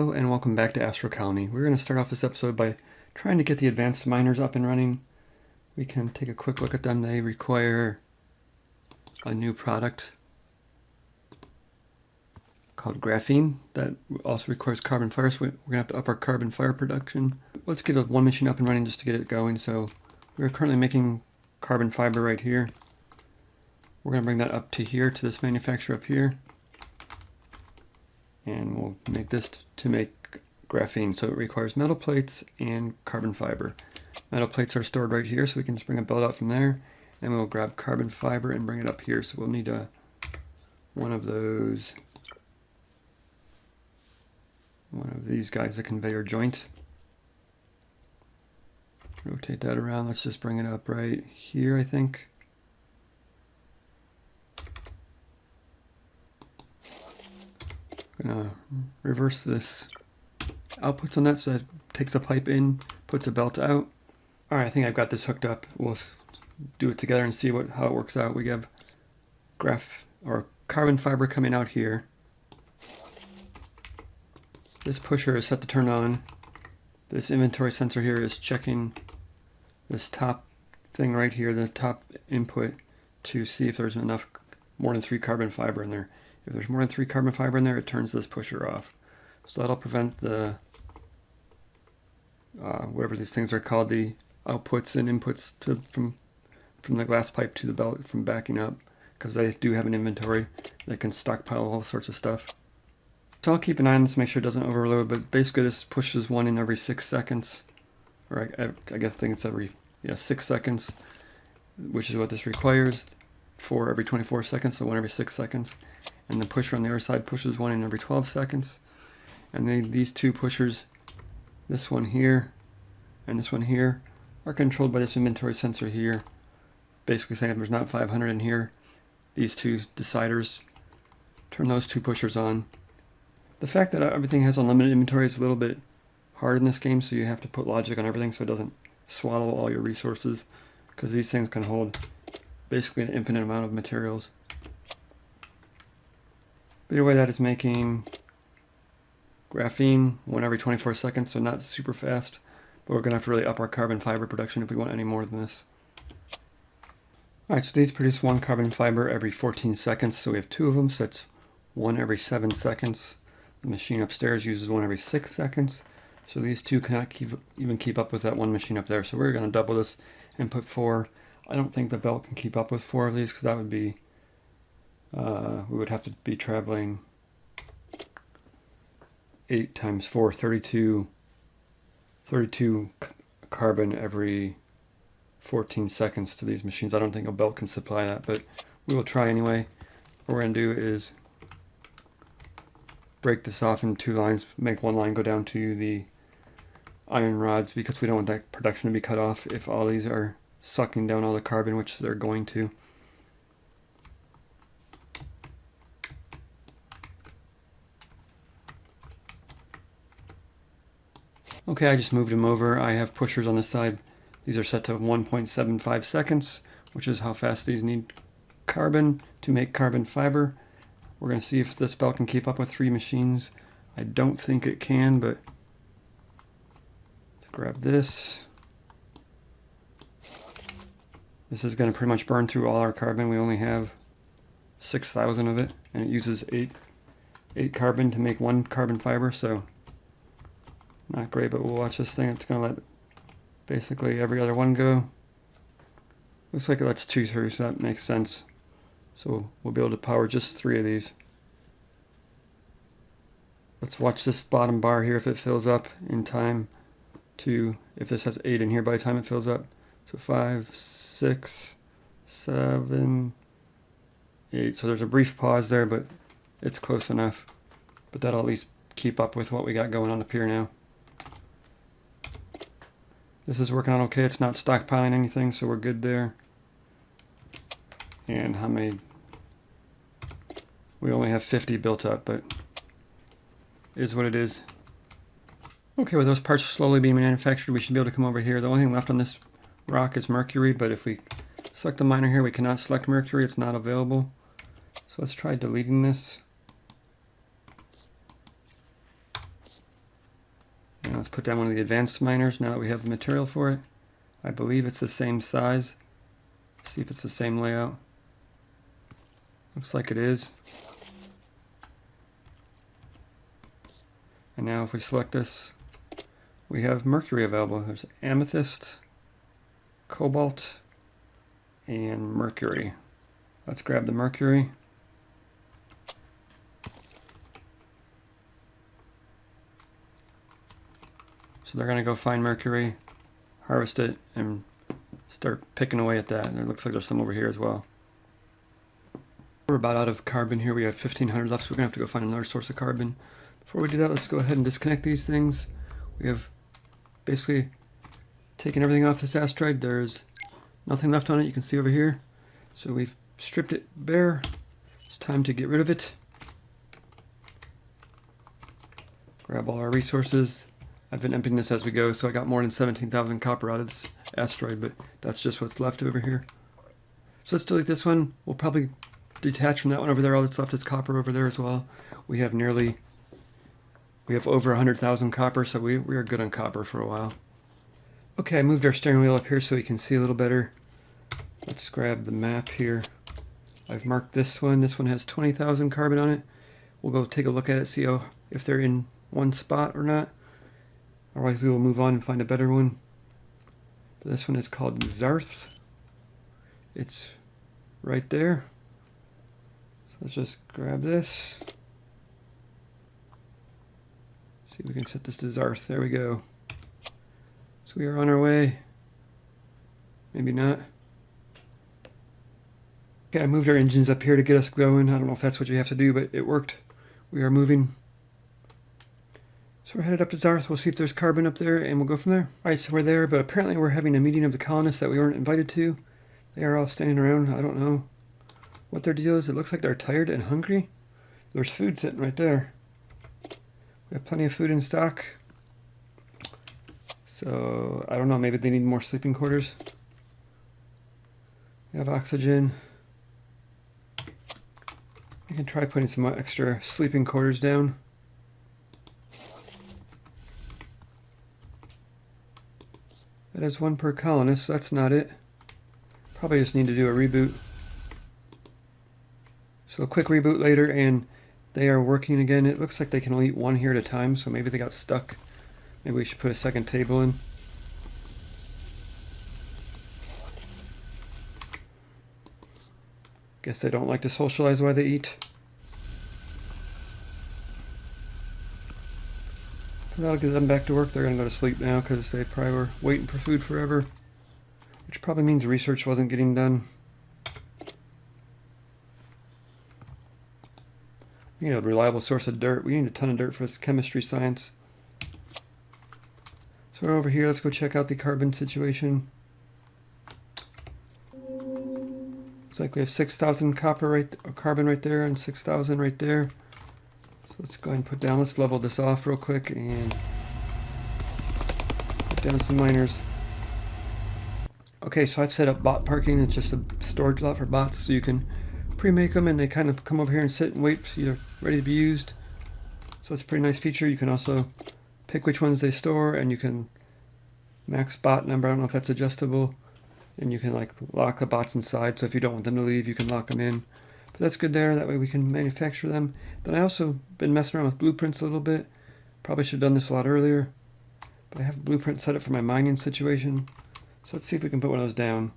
Hello and welcome back to Astro Colony. We're going to start off this episode by trying to get the advanced miners up and running. We can take a quick look at them. They require a new product called graphene that also requires carbon fiber, so we're going to have to up our carbon fiber production. Let's get one machine up and running just to get it going. So we're currently making carbon fiber right here. We're going to bring that up to here, to this manufacturer up here. And we'll make this to make graphene. So it requires metal plates and carbon fiber. Metal plates are stored right here, so we can just bring a belt out from there. And we'll grab carbon fiber and bring it up here. So we'll need one of these guys, a conveyor joint. Rotate that around. Let's just bring it up right here, I think. I'm gonna reverse this outputs on that so that it takes a pipe in, puts a belt out. Alright, I think I've got this hooked up. We'll do it together and see how it works out. We have carbon fiber coming out here. This pusher is set to turn on. This inventory sensor here is checking this top thing right here, the top input, to see if there's more than 3 carbon fiber in there. If there's more than 3 carbon fiber in there, it turns this pusher off. So that'll prevent the, whatever these things are called, the outputs and inputs from the glass pipe to the belt from backing up, because they do have an inventory. They can stockpile all sorts of stuff. So I'll keep an eye on this to make sure it doesn't overload, but basically this pushes one in every 6 seconds. Or I guess I think it's every 6 seconds, which is what this requires. 4 every 24 seconds, so 1 every 6 seconds. And the pusher on the other side pushes 1 in every 12 seconds. And these two pushers, this one here and this one here, are controlled by this inventory sensor here. Basically saying if there's not 500 in here, these two deciders turn those two pushers on. The fact that everything has unlimited inventory is a little bit hard in this game, so you have to put logic on everything so it doesn't swallow all your resources, because these things can hold basically an infinite amount of materials. But either way, that is making graphene 1 every 24 seconds, so not super fast, but we're going to have to really up our carbon fiber production if we want any more than this. Alright, so these produce 1 carbon fiber every 14 seconds, so we have 2 of them, so that's 1 every 7 seconds. The machine upstairs uses 1 every 6 seconds, so these two cannot even keep up with that one machine up there. So we're going to double this and put 4. I don't think the belt can keep up with 4 of these, because that would be we would have to be traveling 8 times 4, 32 carbon every 14 seconds to these machines. I don't think a belt can supply that, but we will try anyway. What we're going to do is break this off in 2 lines, make 1 line go down to the iron rods, because we don't want that production to be cut off if all these are sucking down all the carbon, which they're going to. Okay, I just moved them over. I have pushers on the side. These are set to 1.75 seconds, which is how fast these need carbon to make carbon fiber. We're going to see if this belt can keep up with 3 machines. I don't think it can, but let's grab this. This is going to pretty much burn through all our carbon. We only have 6,000 of it, and it uses 8 carbon to make 1 carbon fiber, so not great, but we'll watch this thing. It's going to let basically every other one go. Looks like it lets 2 through, so that makes sense. So we'll be able to power just 3 of these. Let's watch this bottom bar here if it fills up in time to, if this has 8 in here by the time it fills up. So 5, 6, 7, 8. So there's a brief pause there, but it's close enough. But that'll at least keep up with what we got going on up here now. This is working out okay. It's not stockpiling anything, so we're good there. And how many? We only have 50 built up, but it is what it is. Okay, with those parts slowly being manufactured, we should be able to come over here. The only thing left on this rock is mercury, but if we select the miner here, we cannot select mercury. It's not available. So let's try deleting this. Now let's put down one of the advanced miners now that we have the material for it. I believe it's the same size. See if it's the same layout. Looks like it is. And now if we select this, we have mercury available. There's amethyst, cobalt, and mercury. Let's grab the mercury. So they're going to go find mercury, harvest it, and start picking away at that. And it looks like there's some over here as well. We're about out of carbon here. We have 1,500 left, so we're going to have to go find another source of carbon. Before we do that, let's go ahead and disconnect these things. We have basically taken everything off this asteroid. There's nothing left on it, you can see over here. So we've stripped it bare. It's time to get rid of it. Grab all our resources. I've been emptying this as we go, so I got more than 17,000 copper out of this asteroid, but that's just what's left over here. So let's delete this one. We'll probably detach from that one over there. All that's left is copper over there as well. We have over 100,000 copper, so we are good on copper for a while. Okay, I moved our steering wheel up here so we can see a little better. Let's grab the map here. I've marked this one. This one has 20,000 carbon on it. We'll go take a look at it, see if they're in one spot or not. Otherwise we will move on and find a better one. But this one is called Zarth. It's right there. So let's just grab this. See if we can set this to Zarth. There we go. So we are on our way. Maybe not. Okay, I moved our engines up here to get us going. I don't know if that's what you have to do, but it worked. We are moving. So we're headed up to Zarth. We'll see if there's carbon up there, and we'll go from there. Alright, so we're there, but apparently we're having a meeting of the colonists that we weren't invited to. They are all standing around. I don't know what their deal is. It looks like they're tired and hungry. There's food sitting right there. We have plenty of food in stock. So, I don't know, maybe they need more sleeping quarters. We have oxygen. We can try putting some extra sleeping quarters down. That is one per colonist, so that's not it. Probably just need to do a reboot. So a quick reboot later, and they are working again. It looks like they can only eat one here at a time, so maybe they got stuck. Maybe we should put a second table in. Guess they don't like to socialize while they eat. That'll get them back to work. They're going to go to sleep now because they probably were waiting for food forever. Which probably means research wasn't getting done. We need a reliable source of dirt. We need a ton of dirt for this chemistry science. So we're over here. Let's go check out the carbon situation. Looks like we have 6,000 carbon right there and 6,000 right there. Let's go ahead and put down, let's level this off real quick and put down some miners. Okay, so I've set up bot parking. It's just a storage lot for bots, so you can pre-make them and they kind of come over here and sit and wait till you're ready to be used. So it's a pretty nice feature. You can also pick which ones they store, and you can max bot number. I don't know if that's adjustable. And you can like lock the bots inside, so if you don't want them to leave, you can lock them in. But that's good there, that way we can manufacture them. Then I also been messing around with blueprints a little bit. Probably should have done this a lot earlier. But I have a blueprint set up for my mining situation. So let's see if we can put one of those down.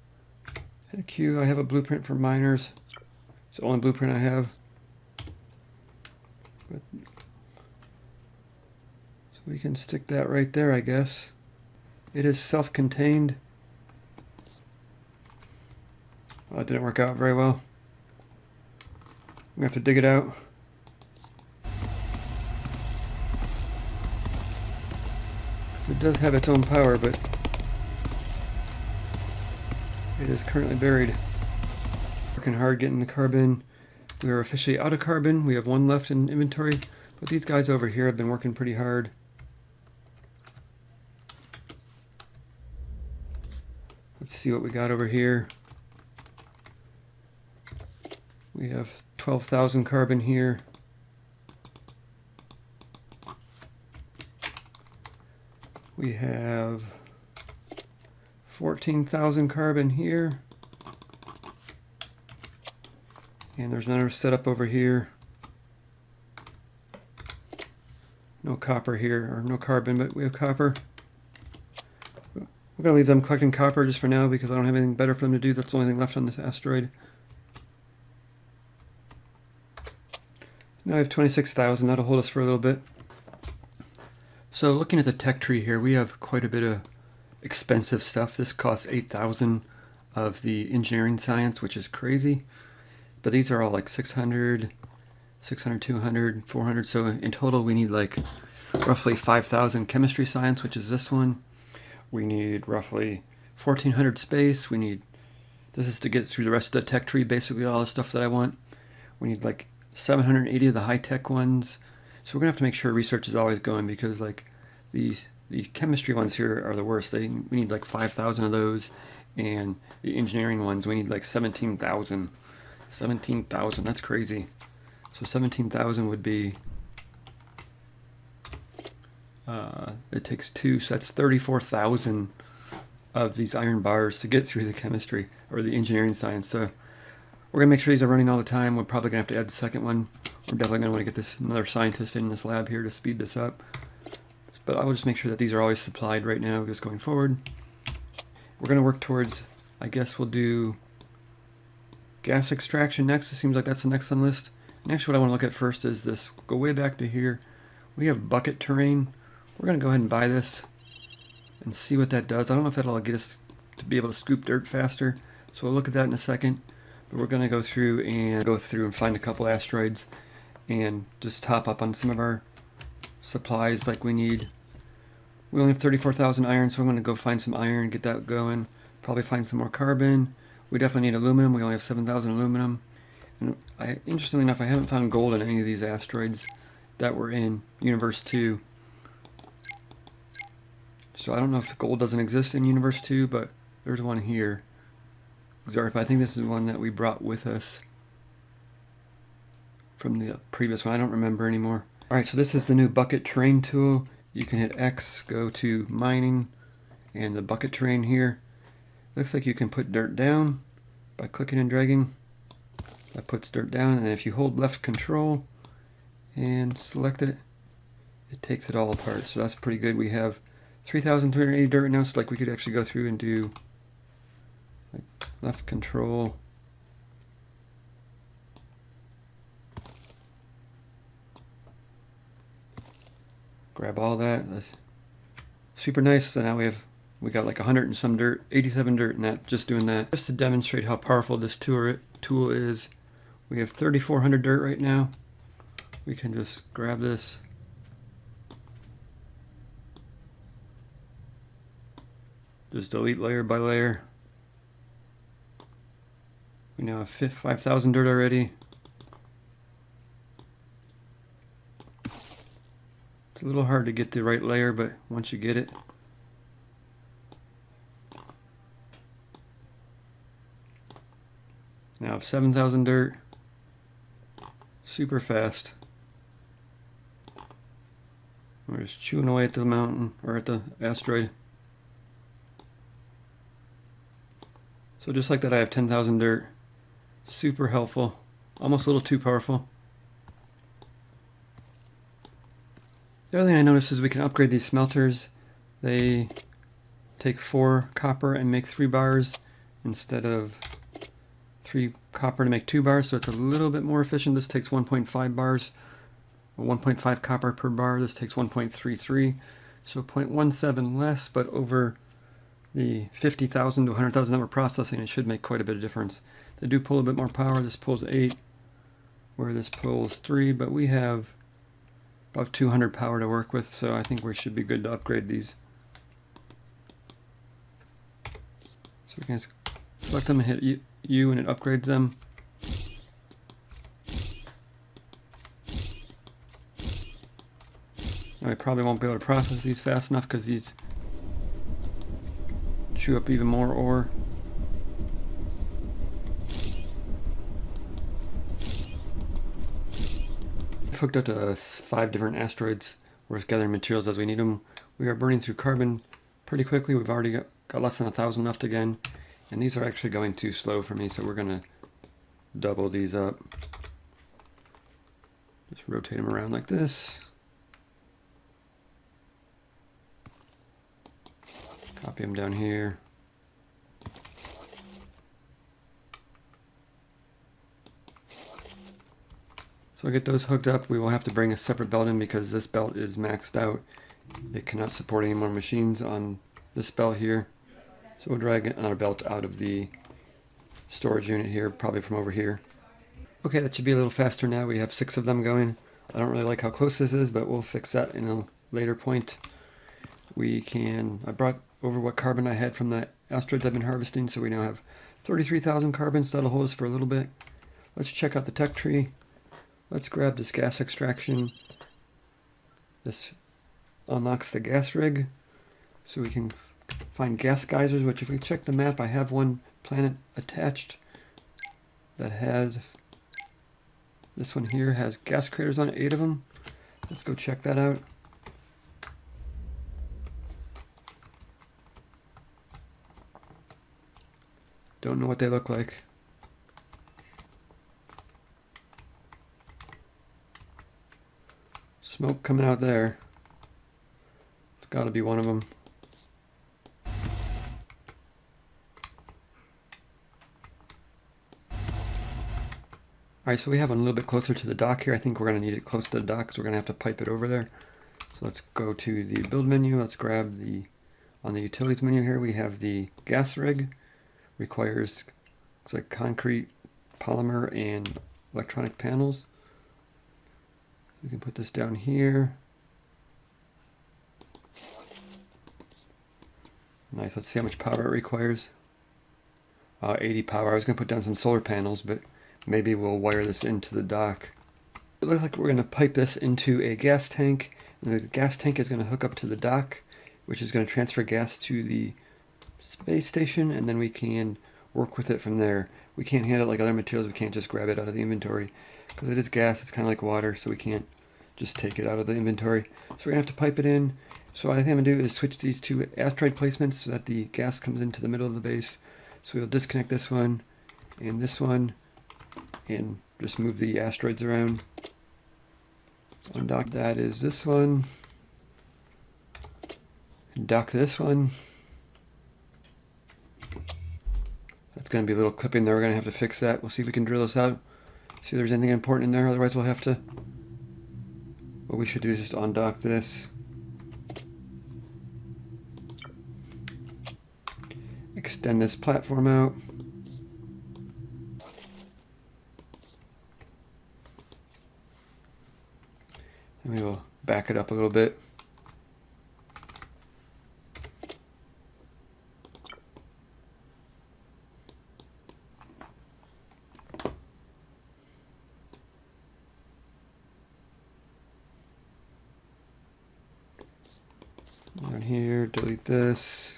Hit Q, I have a blueprint for miners. It's the only blueprint I have. But, so we can stick that right there, I guess. It is self-contained. Well, it didn't work out very well. I'm going to have to dig it out. Because it does have its own power, but it is currently buried. Working hard getting the carbon. We are officially out of carbon. We have one left in inventory, but these guys over here have been working pretty hard. Let's see what we got over here. We have 12,000 carbon here. We have 14,000 carbon here. And there's another setup over here. No copper here, or no carbon, but we have copper. We're going to leave them collecting copper just for now because I don't have anything better for them to do. That's the only thing left on this asteroid. Now I have 26,000. That'll hold us for a little bit. So looking at the tech tree here, we have quite a bit of expensive stuff. This costs 8,000 of the engineering science, which is crazy. But these are all like 600, 200, 400. So in total, we need like roughly 5,000 chemistry science, which is this one. We need roughly 1,400 space. We need, this is to get through the rest of the tech tree, basically all the stuff that I want. We need like 780 of the high-tech ones. So we're gonna have to make sure research is always going, because like the chemistry ones here are the worst. We need like 5,000 of those, and the engineering ones we need like 17,000. 17,000, that's crazy. So 17,000 would be, it takes 2, so that's 34,000 of these iron bars to get through the chemistry or the engineering science. So we're gonna make sure these are running all the time. We're probably gonna have to add the second one. We're definitely gonna want to get another scientist in this lab here to speed this up. But I will just make sure that these are always supplied right now, just going forward. We're gonna work towards, I guess we'll do gas extraction next. It seems like that's the next on the list. And actually what I want to look at first is this. Go way back to here. We have bucket terrain. We're going to go ahead and buy this and see what that does. I don't know if that'll get us to be able to scoop dirt faster. So we'll look at that in a second. But we're going to go through and find a couple asteroids and just top up on some of our supplies like we need. We only have 34,000 iron, so I'm going to go find some iron, get that going. Probably find some more carbon. We definitely need aluminum. We only have 7,000 aluminum. And interestingly enough, I haven't found gold in any of these asteroids that were in Universe 2. So I don't know if gold doesn't exist in Universe 2, but there's one here. Zarp, I think this is one that we brought with us from the previous one. I don't remember anymore. Alright, so this is the new bucket terrain tool. You can hit X, go to mining, and the bucket terrain here. Looks like you can put dirt down by clicking and dragging. That puts dirt down, and if you hold left control and select it, it takes it all apart. So that's pretty good. We have 3,380 dirt right now, so like we could actually go through and do like left control. Grab all that. That's super nice. So now we got like 100 and some dirt, 87 dirt in that, just doing that. Just to demonstrate how powerful this tool is, we have 3,400 dirt right now. We can just grab this. Just delete layer by layer. We now have 5,000 dirt already. It's a little hard to get the right layer, but once you get it, now I have 7,000 dirt, super fast. We're just chewing away at the mountain, or at the asteroid. So just like that, I have 10,000 dirt. Super helpful, almost a little too powerful. The other thing I noticed is we can upgrade these smelters. They take 4 copper and make 3 bars instead of 3 copper to make 2 bars, so it's a little bit more efficient. This takes 1.5 bars, 1.5 copper per bar. This takes 1.33, so 0.17 less, but over the 50,000 to 100,000 number processing, it should make quite a bit of difference. They do pull a bit more power. This pulls 8, where this pulls 3, but we have about 200 power to work with, so I think we should be good to upgrade these. So we can just select them and hit U and it upgrades them. Now I probably won't be able to process these fast enough because these chew up even more ore. I've hooked up to 5 different asteroids. We're just gathering materials as we need them. We are burning through carbon pretty quickly. We've already got less than 1,000 left again. And these are actually going too slow for me, so we're going to double these up. Just rotate them around like this. Copy them down here. So I get those hooked up. We will have to bring a separate belt in because this belt is maxed out. It cannot support any more machines on this belt here. So we'll drag another belt out of the storage unit here, probably from over here. Okay, that should be a little faster now. We have 6 of them going. I don't really like how close this is, but we'll fix that in a later point. I brought over what carbon I had from the asteroids I've been harvesting, so we now have 33,000 carbons. That'll hold us for a little bit. Let's check out the tech tree. Let's grab this gas extraction. This unlocks the gas rig, so we can find gas geysers, which if we check the map, I have one planet attached that has, this one here has gas craters on it, 8 of them. Let's go check that out. Don't know what they look like. Smoke coming out there. It's got to be one of them. Alright, so we have one a little bit closer to the dock here. I think we're going to need it close to the dock because we're going to have to pipe it over there. So let's go to the build menu. Let's grab on the utilities menu here, we have the gas rig. Requires, looks like concrete, polymer, and electronic panels. We can put this down here. Nice, let's see how much power it requires. 80 power. I was going to put down some solar panels, but maybe we'll wire this into the dock. It looks like we're going to pipe this into a gas tank, and the gas tank is going to hook up to the dock, which is going to transfer gas to the space station, and then we can work with it from there. We can't handle it like other materials. We can't just grab it out of the inventory because it is gas. It's kind of like water, so we can't just take it out of the inventory. So we're going to have to pipe it in. So what I think I'm going to do is switch these 2 asteroid placements so that the gas comes into the middle of the base. So we'll disconnect this one and just move the asteroids around. Undock that is this one. Dock this one. That's going to be a little clipping there. We're going to have to fix that. We'll see if we can drill this out. See if there's anything important in there. Otherwise we'll have to... What we should do is just undock this. Extend this platform out. And we will back it up a little bit. Down here, delete this.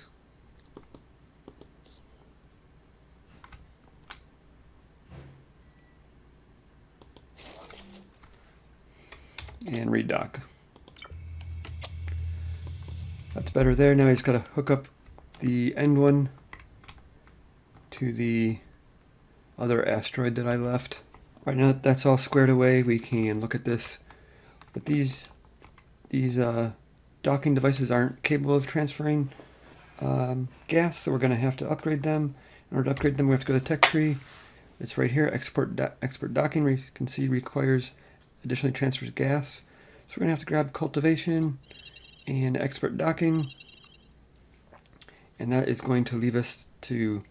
And redock. That's better there. Now I just got to hook up the end one to the other asteroid that I left. Right now that that's all squared away, we can look at this. But these docking devices aren't capable of transferring gas, so we're going to have to upgrade them. In order to upgrade them, we have to go to the tech tree. It's right here. Expert docking. You can see requires additionally transfers gas. So we're going to have to grab cultivation and expert docking, and that is going to leave us to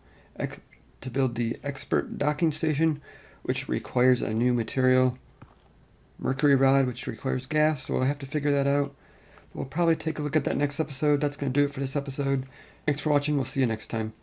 build the expert docking station, which requires a new material, mercury rod, which requires gas. So we'll have to figure that out. We'll probably take a look at that next episode. That's going to do it for this episode. Thanks for watching. We'll see you next time.